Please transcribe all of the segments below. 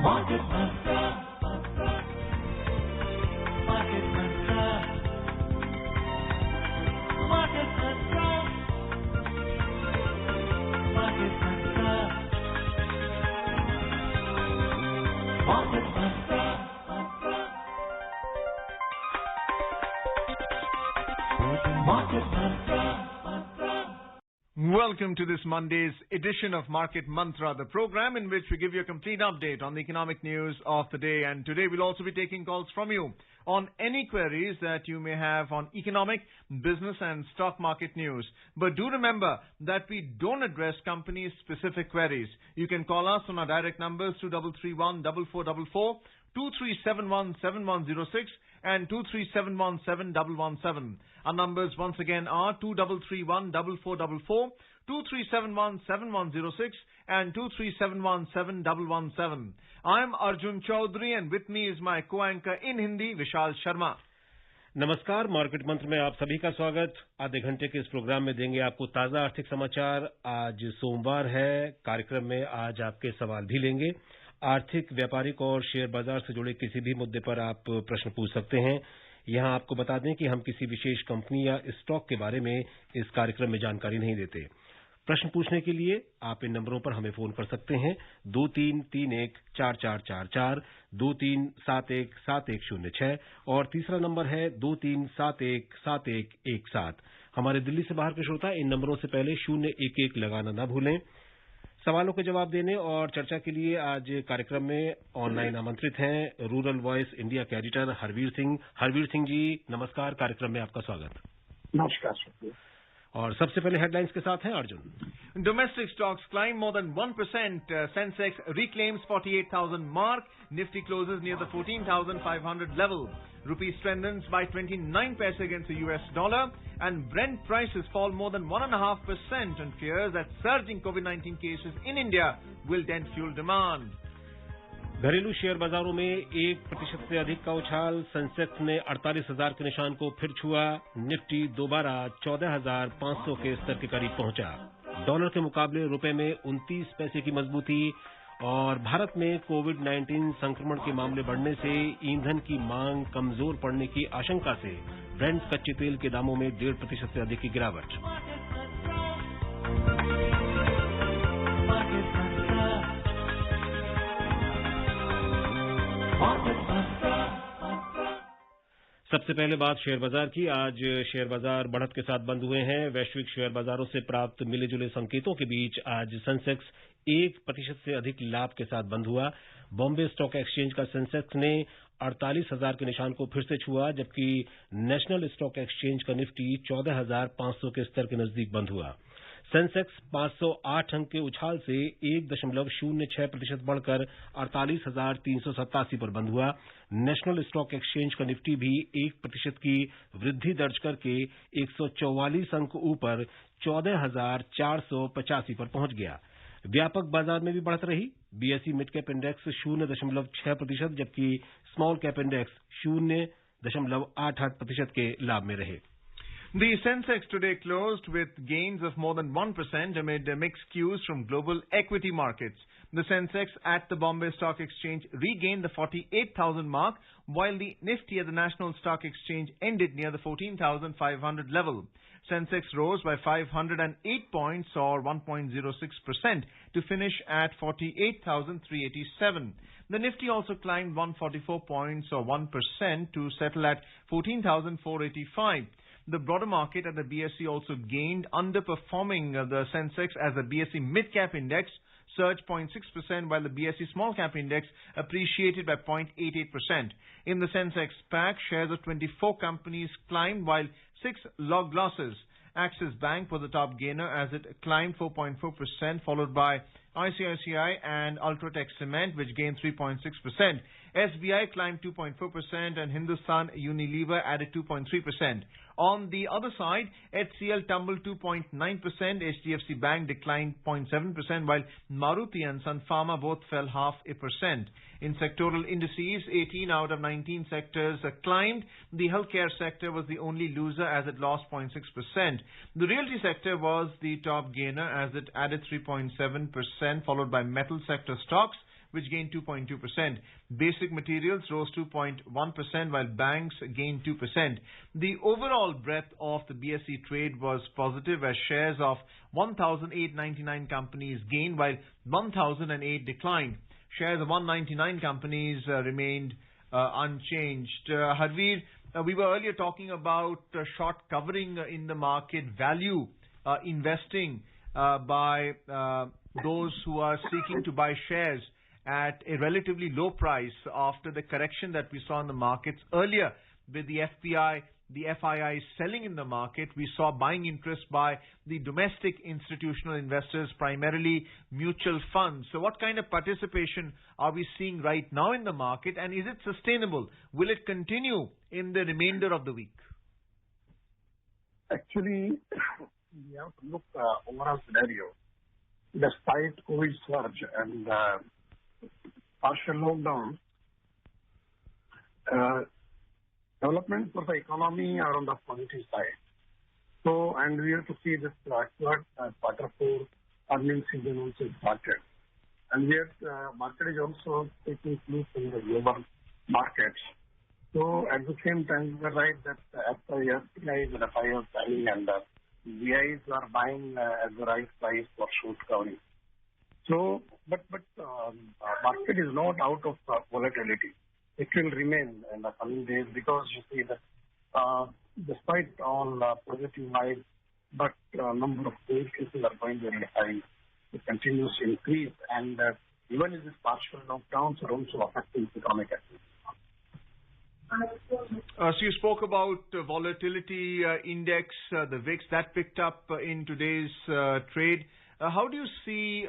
Market Mantra. Market Mantra. Market Mantra. Market Mantra. Market Mantra. Market Mantra. Welcome to this Monday's edition of Market Mantra, the program in which we give you a complete update on the economic news of the day. And today we'll also be taking calls from you on any queries that you may have on economic, business and stock market news. But do remember that we don't address company-specific queries. You can call us on our direct numbers 2331-4444, 2371-7106 and 2371-7117. Our numbers once again are 2331-4444, 2371-7106 and 2371-7117. I'm Arjun Chaudhary and with me is my co-anchor in Hindi, Vishal Sharma. नमस्कार, market मंत्र में आप सभी का स्वागत। आधे घंटे के इस प्रोग्राम में देंगे आपको ताजा आर्थिक समाचार। आज सोमवार है, कार्यक्रम में आज आपके सवाल भी लेंगे। आर्थिक, व्यापारिक और शेयर बाजार से जुड़े किसी भी मुद्दे पर आप प्रश्न पूछ सकते हैं। यहां आपको बता दें कि हम किसी विशेष कंपनी या स्टॉक के बारे में इस कार्यक्रम में जानकारी नहीं देते। प्रश्न पूछने के लिए आप इन नंबरों पर हमें फोन कर सकते हैं 23314444, 23717106 और तीसरा नंबर है 23717117। हमारे दिल्ली से बाहर के श्रोता इन नंबरों से पहले 011 लगाना न भूलें। सवालों के जवाब देने और चर्चा के लिए आज कार्यक्रम में ऑनलाइन आमंत्रित हैं रूरल वॉइस इंडिया के एडिटर हरवीर सिंह। हरवीर सिंह जी, नमस्कार, कार्यक्रम में आपका स्वागत। नमस्कार। और सबसे पहले हेडलाइंस के साथ हैं Arjun. Domestic stocks climb more than 1%. Sensex reclaims 48,000 mark. Nifty closes near the 14,500 level. Rupee strengthens by 29 paise against the US dollar. And Brent prices fall more than 1.5% on fears that surging COVID-19 cases in India will dent fuel demand. घरेलू share बाजारों में 1% से अधिक का उछाल। Sensex ने 48,000 के निशान को फिर छुआ। निफ्टी दोबारा 14,500 के स्तर के करीब पहुंचा। डॉलर के मुकाबले रुपए में 29 पैसे की मजबूती। और भारत में कोविड-19 संक्रमण के मामले बढ़ने से ईंधन की मांग कमजोर पड़ने की आशंका से ब्रेंट कच्चे तेल के दामों में 1.5% से अधिक की गिरावट। सबसे पहले बात शेयर बाजार की। आज शेयर बाजार बढ़त के साथ बंद हुए हैं। वैश्विक शेयर बाजारों से प्राप्त मिले जुले संकेतों के बीच आज सेंसेक्स 1% से अधिक लाभ के साथ बंद हुआ। बॉम्बे स्टॉक एक्सचेंज का सेंसेक्स ने 48,000 के निशान को फिर से छुआ, जबकि नेशनल स्टॉक एक्सचेंज का निफ्टी 14,500 के स्तर के नजदीक बंद हुआ। सेंसेक्स 508 अंक के उछाल से 1.06% बढ़कर 48,387 पर बंद हुआ। नेशनल स्टॉक एक्सचेंज का निफ्टी भी 1% की वृद्धि दर्ज करके 144 अंक ऊपर 14,485 पर पहुंच गया। व्यापक बाजार में भी बढ़त रही। बीएसई मिड कैप इंडेक्स 0.6%, जबकि स्मॉल कैप इंडेक्स 0.88% के लाभ में रहे। The Sensex today closed with gains of more than 1% amid mixed cues from global equity markets. The Sensex at the Bombay Stock Exchange regained the 48,000 mark, while the Nifty at the National Stock Exchange ended near the 14,500 level. Sensex rose by 508 points or 1.06% to finish at 48,387. The Nifty also climbed 144 points or 1% to settle at 14,485. The broader market at the BSE also gained, underperforming the Sensex as the BSE mid-cap index surged 0.6%, while the BSE small-cap index appreciated by 0.88%. In the Sensex pack, shares of 24 companies climbed, while 6 logged losses. Axis Bank was the top gainer as it climbed 4.4%, followed by ICICI and Ultratech Cement, which gained 3.6%. SBI climbed 2.4% and Hindustan Unilever added 2.3%. On the other side, HCL tumbled 2.9%, HDFC Bank declined 0.7%, while Maruti and Sun Pharma both fell 0.5%. In sectoral indices, 18 out of 19 sectors climbed. The healthcare sector was the only loser as it lost 0.6%. The realty sector was the top gainer as it added 3.7%, followed by metal sector stocks, which gained 2.2%. Basic materials rose 2.1%, while banks gained 2%. The overall breadth of the BSE trade was positive as shares of 1,899 companies gained, while 1,008 declined. Shares of 199 companies remained unchanged. Harveer, we were earlier talking about short covering in the market, value investing by those who are seeking to buy shares at a relatively low price after the correction that we saw in the markets earlier with the FPI, the FII selling in the market. We saw buying interest by the domestic institutional investors, primarily mutual funds. So what kind of participation are we seeing right now in the market, and is it sustainable? Will it continue in the remainder of the week? Actually, we have to look overall scenario. Despite COVID surge and partial lockdown, development for the economy are on the positive side. So, and we have to see this quarter 4 earnings season also started. And yet, market is also taking place in the global markets. So, at the same time, we are right that FIIs and FIIs are selling and VIs are buying at the right price for short covering. So, but market is not out of volatility. It will remain in the coming days because you see that despite all positive vibes, but number of cases are going very high. It continues to increase, and even if this partial lockdowns are also affecting economic activity. So you spoke about volatility index, the VIX, that picked up in today's trade. How do you see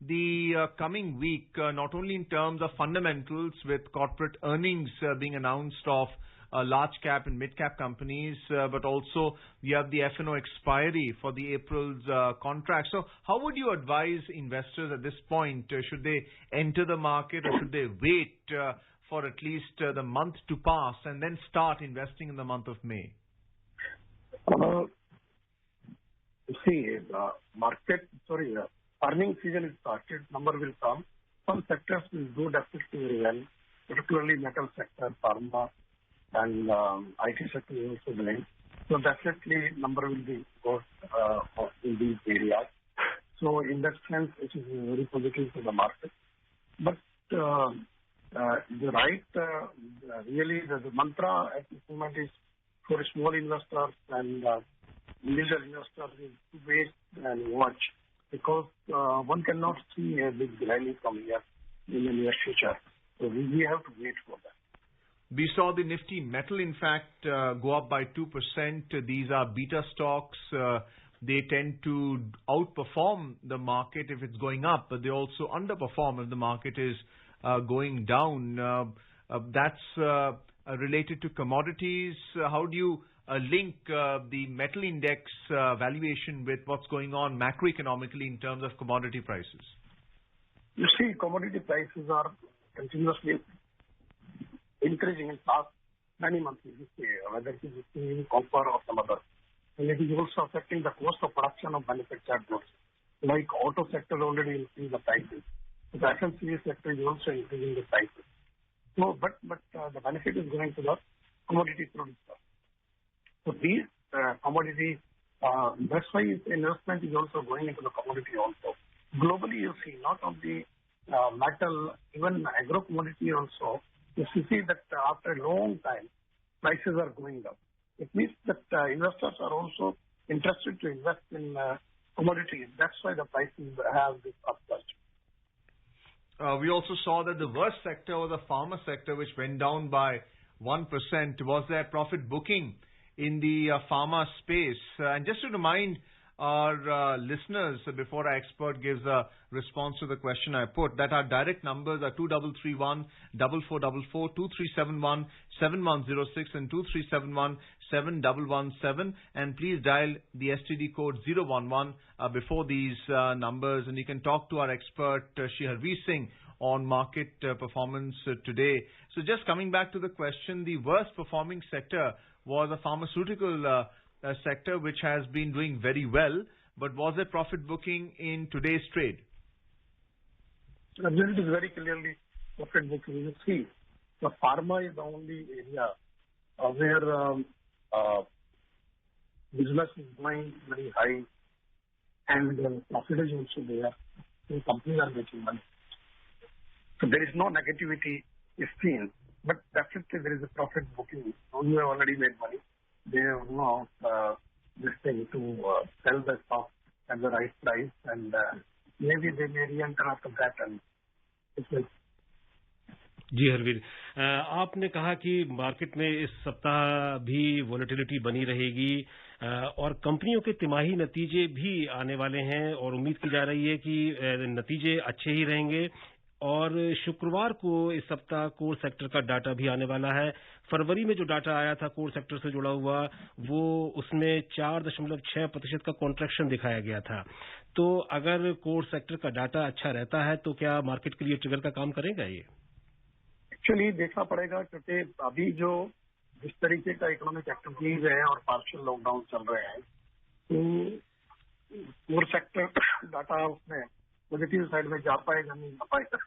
the coming week, not only in terms of fundamentals with corporate earnings being announced of large cap and mid cap companies, but also you have the F&O expiry for the April's contract. So how would you advise investors at this point? Should they enter the market or should they wait for at least the month to pass and then start investing in the month of May? Earnings season is started, number will come. Some sectors will do definitely very well, particularly metal sector, pharma, and IT sector is also doing. So definitely number will be good in these areas. So in that sense, it is very positive to the market. But really the mantra at this moment is for small investors and middle investors is to wait and watch, because one cannot see a big rally from here in the near future. So we have to wait for that. We saw the Nifty Metal, in fact, go up by 2%. These are beta stocks. They tend to outperform the market if it's going up, but they also underperform if the market is going down. That's related to commodities. How do you link the metal index valuation with what's going on macroeconomically in terms of commodity prices? You see, commodity prices are continuously increasing in past many months, whether it is in copper or some other. And it is also affecting the cost of production of manufactured goods. Like auto sector already increased the prices. The FMCG sector is also increasing the prices. So, but the benefit is going to the commodity producer. So these commodities, that's why investment is also going into the commodity also. Globally, you see, not only metal, even agro commodity also, you see that after a long time, prices are going up. It means that investors are also interested to invest in commodities. That's why the prices have this upsurge. We also saw that the worst sector was the pharma sector, which went down by 1%. Was there profit booking in the pharma space? And just to remind our listeners, before our expert gives a response to the question I put, that our direct numbers are 2331 4444, 2371 7106 and 2371 7117, and please dial the STD code 011 before these numbers, and you can talk to our expert Harveer Singh on market performance today. So just coming back to the question, the worst performing sector was a pharmaceutical sector, which has been doing very well, but was there profit booking in today's trade? result is very clearly profit booking. You see, the pharma is the only area where business is going very high and profit is also there. The companies are making money. So there is no negativity seen, but definitely there is a profit booking. Those who have already made money, they have now this thing to sell the stock at the right price, and maybe they may re-enter after that, and it will. जी हरवीर, आपने कहा कि market में इस सप्ताह भी volatility बनी रहेगी और कंपनियों के तिमाही नतीजे भी आने वाले हैं और उम्मीद की जा रही है कि नतीजे अच्छे ही रहेंगे। और शुक्रवार को इस सप्ताह कोर सेक्टर का डाटा भी आने वाला है। फरवरी में जो डाटा आया था कोर सेक्टर से जुड़ा हुआ, वो उसमें 4.6% का कॉन्ट्रैक्शन दिखाया गया था। तो अगर कोर सेक्टर का डाटा अच्छा रहता है तो क्या मार्केट के लिए ट्रिगर का काम करेगा ये? एक्चुअली देखना पड़ेगा, क्योंकि अभी जो जिस तरीके का इकोनॉमिक एक्टिविटीज है और पार्शियल लॉकडाउन चल रहे हैं, तो कोर सेक्टर डाटा उसमें पॉजिटिव साइड में जा पाएगा नहीं जा पाएगा,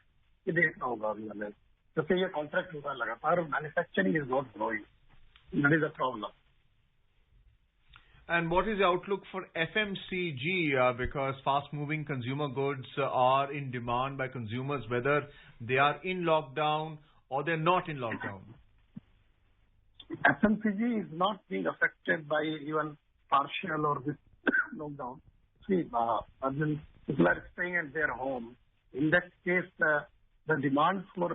ये देखना होगा अभी हमें, क्योंकि ये कॉन्ट्रैक्ट होगा लगातार, manufacturing is not growing, that is a problem. And what is the outlook for FMCG? Because fast-moving consumer goods are in demand by consumers, whether they are in lockdown or they're not in lockdown. FMCG is not being affected by even partial or this lockdown. See, people are staying at their home. In that case, the demand for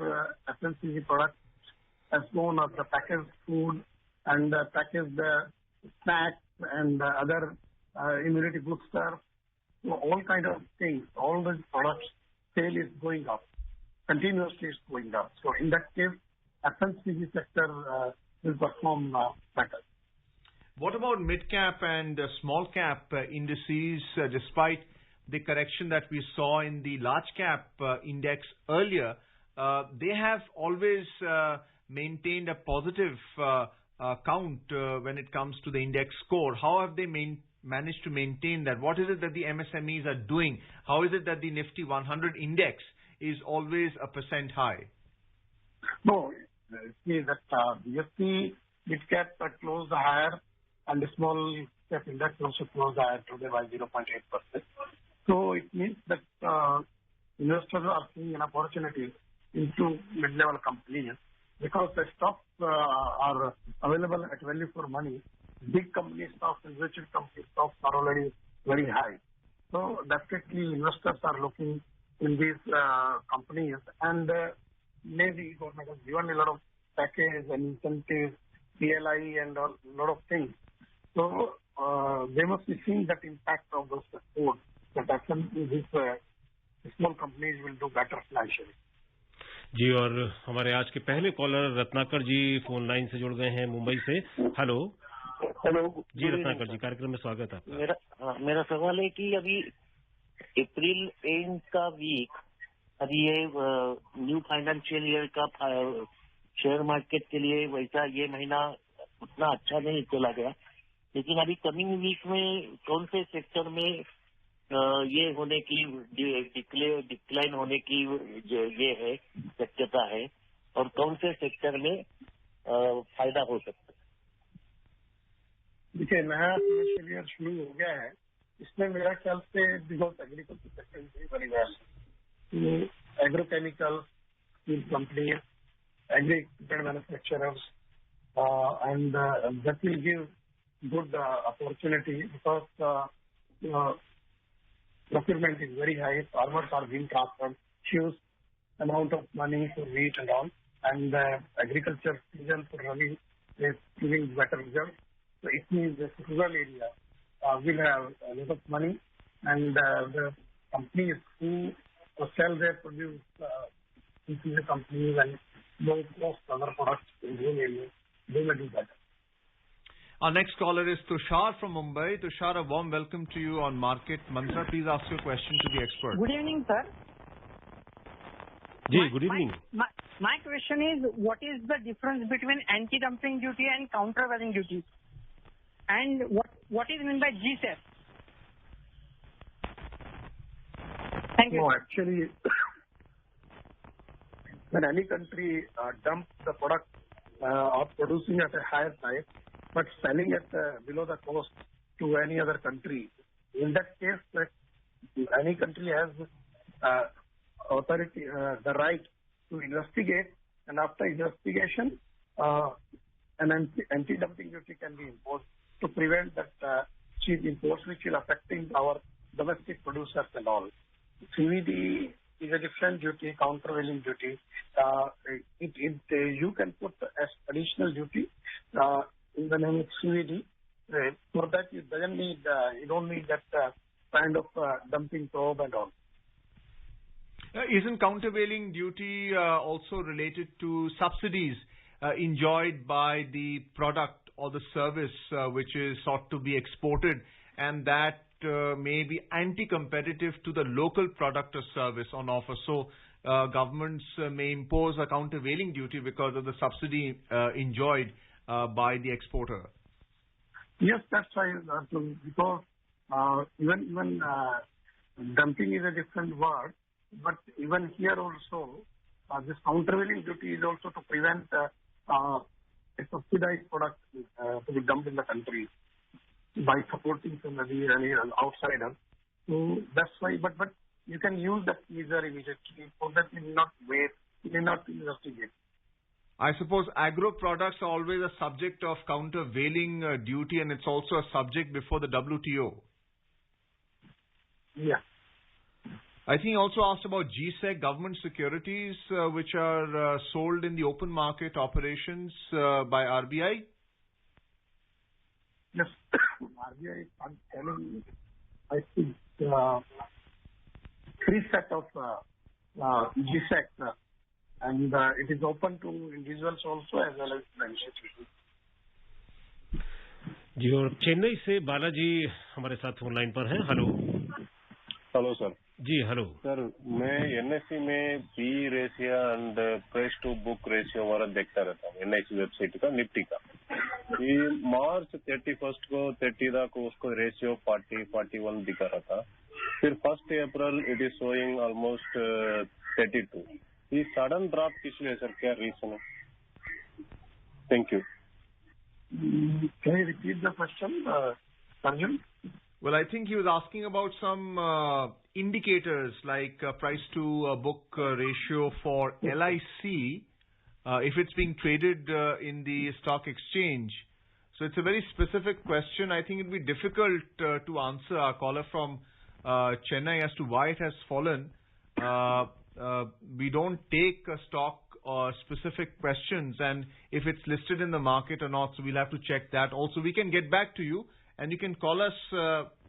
FMCG products has gone up. The packaged food and packaged snacks and other immunity boosters, so all kind of things, all the products sale is going up, continuously is going up. So in that case, FMCG sector will perform better. What about mid-cap and small-cap indices? Despite the correction that we saw in the large-cap index earlier, they have always maintained a positive count when it comes to the index score. How have they managed to maintain that? What is it that the MSMEs are doing? How is it that the Nifty 100 index is always a % high? No, see that BSE mid-cap closed higher and the small cap index also closed higher today by 0.8%. So it means that investors are seeing an opportunity into mid-level companies because the stocks are available at value for money. Big company stocks and rich company stocks are already very high. So definitely investors are looking in these companies, and maybe government has given a lot of package and incentives, PLI and a lot of things. So they must be seeing that impact of those support that these small companies will do better financially. जी, और हमारे आज के पहले collar Ratnakar जी phone line से जुड़ गए हैं मुंबई से। हेलो जी रत्नाकर जी, कार्यक्रम में स्वागत है आपका। मेरा सवाल है कि अभी अप्रैल एंड का वीक, अभी ये न्यू फाइनेंशियल ईयर का शेयर मार्केट के लिए वैसा ये महीना उतना अच्छा नहीं चला गया, लेकिन अभी कमिंग वीक में कौन से सेक्टर में ये होने की डिक्लाइन होने की ये है शक्यता है और कौन से सेक्टर में फायदा हो सकता है? देखिए, नया फाइनेंशियल ईयर शुरू हो गया है, इसमें मेरा ख्याल से because agriculture sector is very well, agrochemical, steel company, agri equipment manufacturers, and that will give good opportunity because procurement is very high. Farmers are being transferred huge amount of money for wheat and all, and agriculture season for rabi is giving better results. So it means the rural area will have a lot of money, and the companies who sell their produce into the companies and low cost other products in rural areas, they will do better. Our next caller is Tushar from Mumbai. Tushar, a warm welcome to you on Market Mantra. Please ask your question to the expert. Good evening, sir. जी, good evening. My question is, what is the difference between anti-dumping duty and countervailing duty? And what is meant by GSEF? Thank you. No, actually, when any country dumps the product of producing at a higher price but selling at below the cost to any other country, in that case, any country has authority, the right to investigate, and after investigation, an anti-dumping duty can be imposed to prevent that cheap imports which will affecting our domestic producers and all. CVD is a different duty, countervailing duty. You can put as additional duty in the name of CVD. For that, you don't need that kind of dumping probe and all. Isn't countervailing duty also related to subsidies enjoyed by the product or the service which is sought to be exported, and that may be anti-competitive to the local product or service on offer? So governments may impose a countervailing duty because of the subsidy enjoyed by the exporter. Yes, that's right. Because even dumping is a different word, but even here also, this countervailing duty is also to prevent a subsidized product to be dumped in the country by supporting somebody, any outsider. So that's why, but you can use that measure immediately, so that you will not wait, you will not investigate. I suppose agro products are always a subject of countervailing duty, and it's also a subject before the WTO. Yeah. I think he also asked about GSEC, government securities, which are sold in the open market operations by RBI. Yes, RBI is selling, I think, 3 sets of GSEC, and it is open to individuals also as well as the institutions. जी, और चेन्नई से बालाजी हमारे साथ phone line पर हैं. Hello sir. जी hello sir, मैं NSC में P ratio and price to book ratio वाला देखता रहता हूँ, एनएससी वेबसाइट का, निफ्टी का. ये मार्च 31 को 30 को उसको रेशियो 40-41 दिखा रहा था. फिर 1 अप्रैल इट इज शोइंग ऑलमोस्ट 32. ये सडन ड्रॉप किस लिए सर, क्या रीजन है? Thank you. Can you repeat the question, Arjun? Well, I think he was asking about some indicators like price to book ratio for LIC, if it's being traded in the stock exchange. So it's a very specific question. I think it will be difficult to answer our caller from Chennai as to why it has fallen. We don't take stock or specific questions, and if it's listed in the market or not, so we'll have to check that. Also, we can get back to you, and you can call us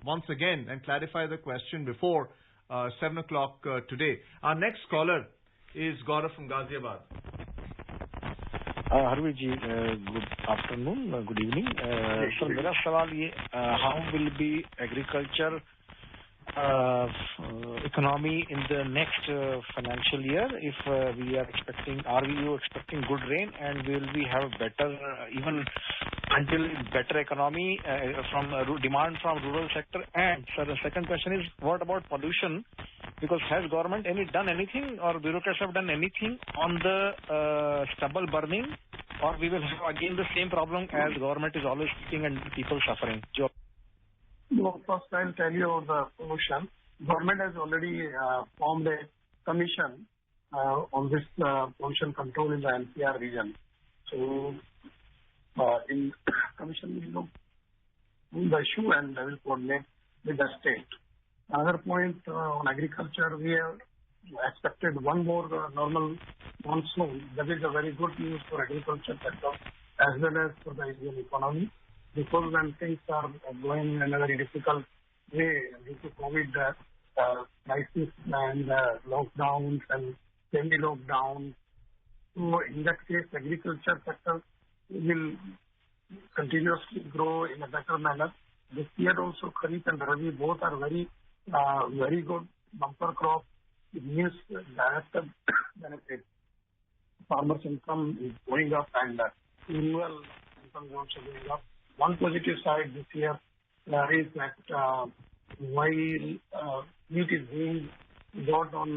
once again and clarify the question before 7 o'clock today. Our next caller is Gaurav from Ghaziabad. Harvir ji, good afternoon, good evening. Sir, मेरा सवाल ये, how will be agriculture economy in the next financial year if are we expecting good rain, and will we have better even until better economy from demand from rural sector? And sir, the second question is, what about pollution? Because has government done anything, or bureaucrats have done anything on the stubble burning, or we will have again the same problem as government is always speaking and people suffering? Well, first I'll tell you about the pollution. Government has already formed a commission on this pollution control in the NCR region. So, in commission will look on the issue and they will coordinate with the state. Another point on agriculture, we have expected one more normal monsoon. That is a very good news for agriculture sector as well as for the Indian economy. Because when things are going in a very difficult way due to COVID crisis and lockdowns and semi-lockdowns, so in that case, agriculture sector will continuously grow in a better manner. This year also, Kharif and Rabi both are very good bumper crop. It means direct benefit. Farmers' income is going up and rural income is also going up. One positive side this year is that while wheat is being bought on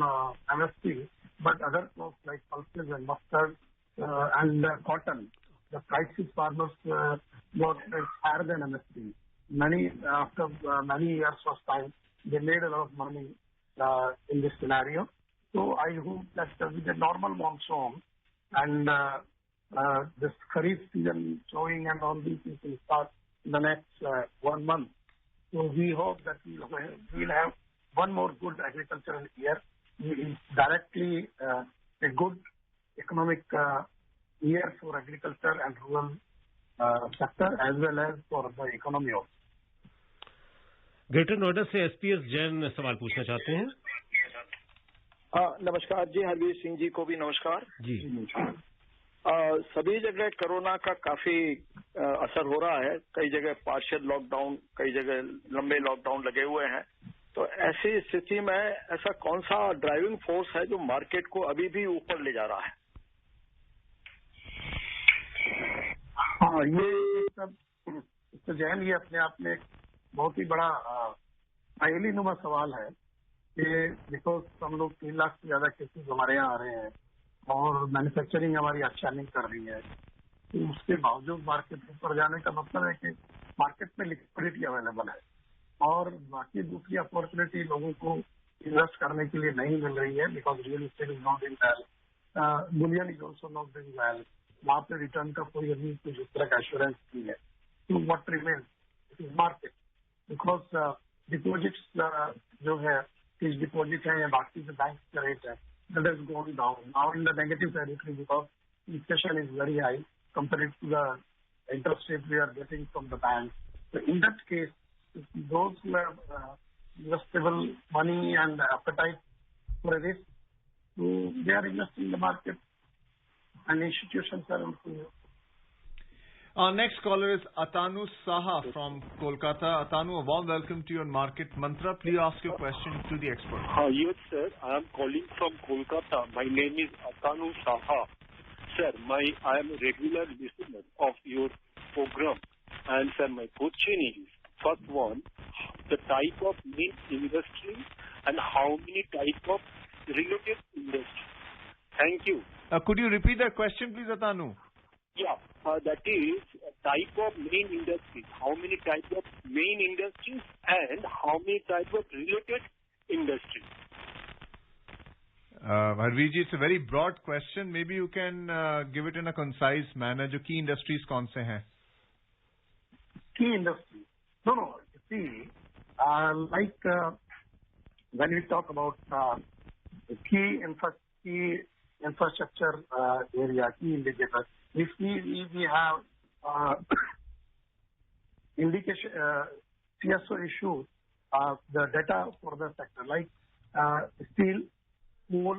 MSP, but other crops like pulses and mustard and cotton, the prices farmers were higher than MSP. After many years of time, they made a lot of money in this scenario. So I hope that with the normal monsoon and this Kharif season showing and all these things will start in the next 1 month. So we hope that we'll have one more good agricultural year. It's directly a good economic year for agriculture and rural sector as well as for the economy also. Greater Noida से SPS Jain सवाल पूछना चाहते हैं। नमस्कार जी, हरवीर सिंह जी को भी नमस्कार जी। सभी जगह कोरोना का काफी असर हो रहा है, कई जगह पार्शियल लॉकडाउन, कई जगह लंबे लॉकडाउन लगे हुए हैं। तो ऐसी स्थिति में ऐसा कौन सा ड्राइविंग फोर्स है जो मार्केट को अभी भी ऊपर ले जा रहा है? हाँ, ये सब तो जैन ये अपने आप में बहुत ही बड़ा पहली नुमा सवाल है कि बिकॉज हम लोग 3 लाख से ज्यादा केसेस हमारे यहाँ आ रहे हैं और मैन्युफैक्चरिंग हमारी अच्छा नहीं कर रही है, तो उसके बावजूद मार्केट ऊपर जाने का मतलब है कि मार्केट में लिक्विडिटी अवेलेबल है और बाकी दूसरी अपॉर्चुनिटी लोगों को इन्वेस्ट करने के लिए नहीं मिल रही है because real estate is not doing well, Boolean is also not doing well, वहाँ पे रिटर्न का कोई अभी कुछ उस तरह का एश्योरेंस नहीं है। तो what remains it is market because deposits जो है फिक्स डिपॉजिट है या बाकी जो बैंक का रेट है that has gone down now in the negative territory because inflation is very high compared to the interest rate we are getting from the bank. So in that case, those who have investable money and appetite for a risk, so they are investing in the market and institutions are also. Our next caller is Atanu Saha from Kolkata. Atanu, a warm welcome to your Market Mantra. Please ask your question to the expert. Yes, sir. I am calling from Kolkata. My name is Atanu Saha. Sir, I am a regular listener of your program. And, sir, my question is, first one, the type of main industry and how many type of related industry. Thank you. Could you repeat that question, please, Atanu? Yeah, that is type of main industries. How many type of main industries and how many type of related industries? Harveer ji, it's a very broad question. Maybe you can give it in a concise manner. जो key industries कौन से हैं? Key industries. No. See, like when we talk about key infrastructure area, key indicators. If we have indication CSO issues, the data for the sector like steel, coal,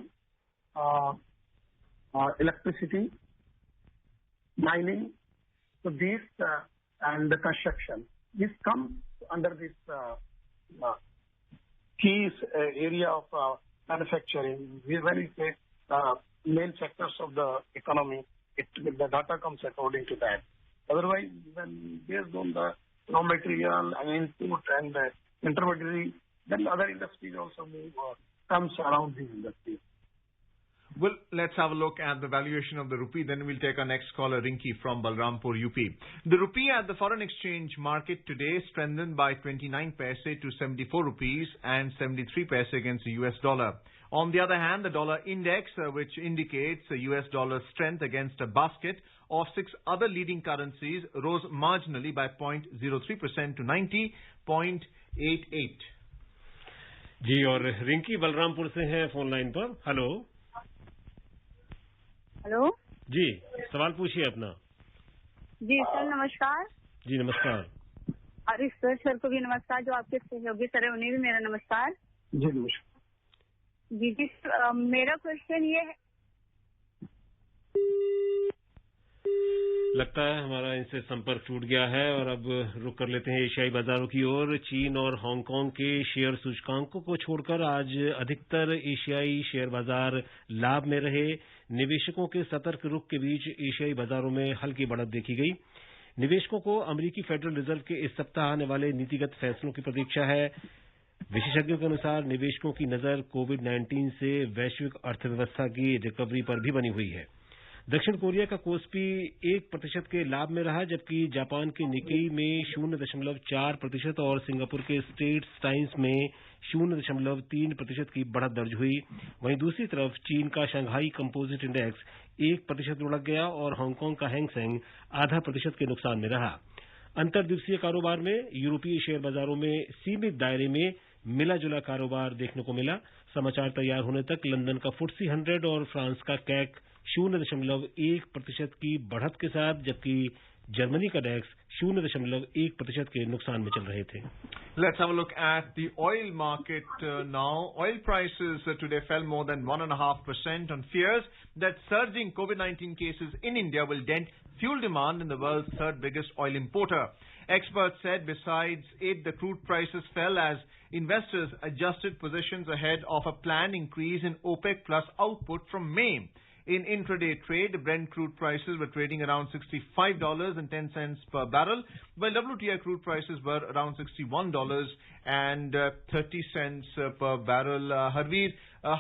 electricity, mining, so these and the construction, this comes under this key area of manufacturing. When we say main sectors of the economy, the data comes according to that. Otherwise, when based on the raw material and input and intermediary, then other industries also comes around these industries. Well, let's have a look at the valuation of the rupee. Then we'll take our next caller, Rinki from Balrampur, UP. The rupee at the foreign exchange market today strengthened by 29 paise to 74 rupees and 73 paise against the US dollar. On the other hand, the dollar index, which indicates the US dollar strength against a basket of 6 other leading currencies, rose marginally by 0.03% to 90.88. जी, और रिंकी बलरामपुर से हैं phone line पर। Hello जी, सवाल पूछिए अपना। जी sir, नमस्कार। जी नमस्कार। और इस सर को भी नमस्कार, जो आपके सहयोगी सर है उन्हें भी मेरा नमस्कार। जी नमस्कार। जी, मेरा क्वेश्चन ये है, लगता है हमारा इनसे संपर्क टूट गया है और अब रुक कर लेते हैं एशियाई बाजारों की ओर। चीन और हांगकांग के शेयर सूचकांकों को छोड़कर आज अधिकतर एशियाई शेयर बाजार लाभ में रहे। निवेशकों के सतर्क रुख के बीच एशियाई बाजारों में हल्की बढ़त देखी गई। निवेशकों को अमेरिकी फेडरल रिजर्व के इस सप्ताह आने वाले नीतिगत फैसलों की प्रतीक्षा है। विशेषज्ञों के अनुसार निवेशकों की नजर कोविड-19 से वैश्विक अर्थव्यवस्था की रिकवरी पर भी बनी हुई है। दक्षिण कोरिया का कोस्पी 1% के लाभ में रहा, जबकि जापान के निकेई में 0.4% और सिंगापुर के स्ट्रेट्स टाइम्स में 0.3% की बढ़त दर्ज हुई। वहीं दूसरी तरफ चीन का शंघाई कंपोजिट इंडेक्स 1% लुढ़क गया और हांगकांग का हैंग सेंग 0.5% के नुकसान में रहा। अंतर्दिवसीय कारोबार में यूरोपीय शेयर बाजारों में सीमित दायरे में मिला जुला कारोबार देखने को मिला। समाचार तैयार होने तक लंदन का FTSE 100 और फ्रांस का कैक 0.1% की बढ़त के साथ, जबकि जर्मनी का डेक्स 0.1% के नुकसान में चल रहे थे। Let's have a look at the oil market now. Oil prices today fell more than 1.5% on fears that surging COVID-19 cases in India will dent fuel demand in the world's third biggest oil importer. Experts said besides it, the crude prices fell as investors adjusted positions ahead of a planned increase in OPEC plus output from May. In intraday trade, Brent crude prices were trading around $65.10 per barrel, while WTI crude prices were around $61.30 per barrel. Harveer,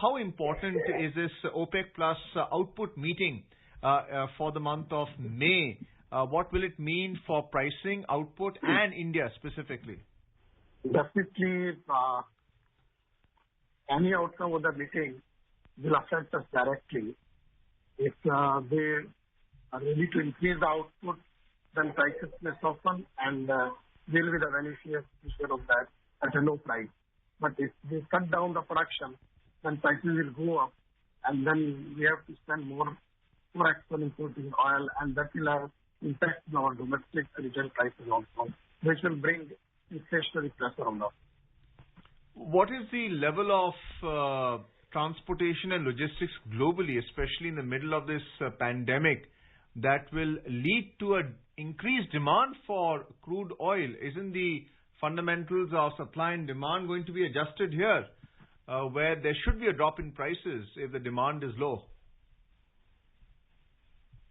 how important is this OPEC plus output meeting for the month of May? What will it mean for pricing, output, and India specifically? Definitely, any outcome of the meeting will affect us directly. If they are ready to increase the output, then prices may soften and we'll be the beneficiary of that at a low price. But if they cut down the production, then prices will go up, and then we have to spend more export importing oil, and that will have impact on our domestic retail prices also, which will bring inflationary pressure on us. What is the level of transportation and logistics globally, especially in the middle of this pandemic, that will lead to an increased demand for crude oil? Isn't the fundamentals of supply and demand going to be adjusted here, where there should be a drop in prices if the demand is low?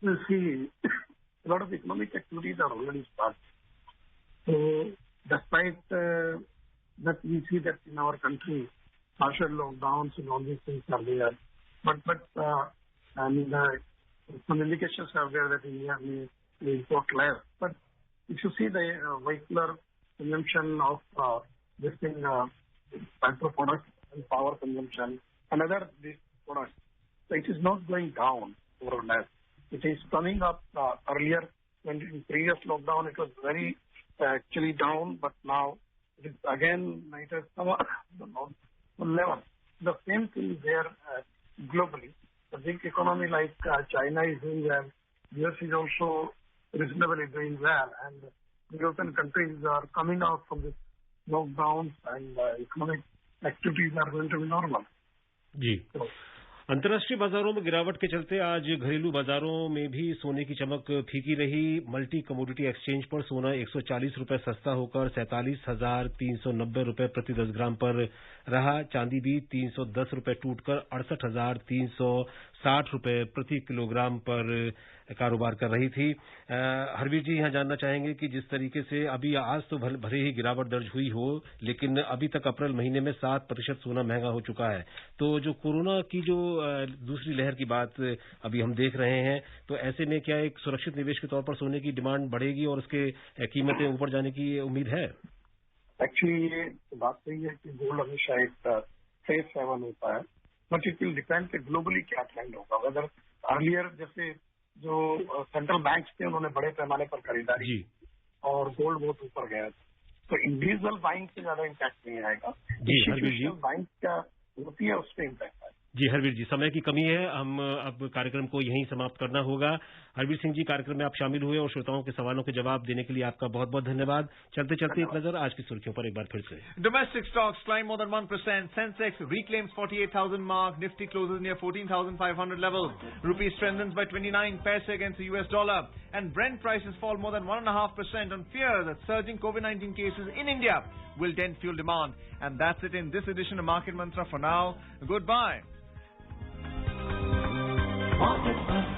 You see, a lot of economic activities are already started. So, despite that, we see that in our country, partial lockdowns and all these things are there. But some indications are there that India may import less. But if you see the vehicular consumption of petro products and power consumption and other these products, so it is not going down more or less. It is coming up earlier. When in previous lockdown it was very actually down, but now it is again it has come up level. The same thing is there globally. The big economy like China is doing well. US is also reasonably doing well, and European countries are coming out from this lockdowns, and economic activities are going to be normal. जी, अंतर्राष्ट्रीय बाजारों में गिरावट के चलते आज घरेलू बाजारों में भी सोने की चमक फीकी रही। मल्टी कमोडिटी एक्सचेंज पर सोना 140 रुपए सस्ता होकर 47,390 रुपए प्रति 10 ग्राम पर रहा। चांदी भी 310 रुपए टूटकर 68,360 रुपए प्रति किलोग्राम पर कारोबार कर रही थी। हरवीर जी यहाँ जानना चाहेंगे कि जिस तरीके से अभी आज तो भले ही गिरावट दर्ज हुई हो, लेकिन अभी तक अप्रैल महीने में 7% सोना महंगा हो चुका है। तो जो कोरोना की जो दूसरी लहर की बात अभी हम देख रहे हैं, तो ऐसे में क्या एक सुरक्षित निवेश के तौर पर सोने की डिमांड बढ़ेगी और उसके कीमतें ऊपर जाने की उम्मीद है? एक्चुअली ये बात सही है कि गोल्ड हमेशा एक सेफ हेवन होता है, बट इट विल डिपेंड कि ग्लोबली क्या ट्रेंड होगा। अगर अर्लियर जैसे जो सेंट्रल बैंक्स थे उन्होंने बड़े पैमाने पर खरीदारी और गोल्ड बहुत ऊपर गया, तो इंडिविजुअल बाइंग से ज्यादा इम्पैक्ट नहीं आएगा। इंस्टीट्यूशनल बाइंग क्या होती है उस पर इम्पैक्ट आएगा। जी हरवीर जी, समय की कमी है, हम अब कार्यक्रम को यहीं समाप्त करना होगा। हरवीर सिंह जी, कार्यक्रम में आप शामिल हुए और श्रोताओं के सवालों के जवाब देने के लिए आपका बहुत बहुत धन्यवाद। चलते चलते एक नजर आज की सुर्खियों पर एक बार फिर से। Domestic stocks climb more than 1%. Sensex reclaims 48,000 mark. Nifty closes near 14,500 levels. Rupee strengthens by 29 paise against the US dollar. And Brent prices fall more than 1.5% on fear that surging COVID-19 cases in India will dent fuel demand. And that's it in this edition of Market Mantra for now. Goodbye. Market Mantra.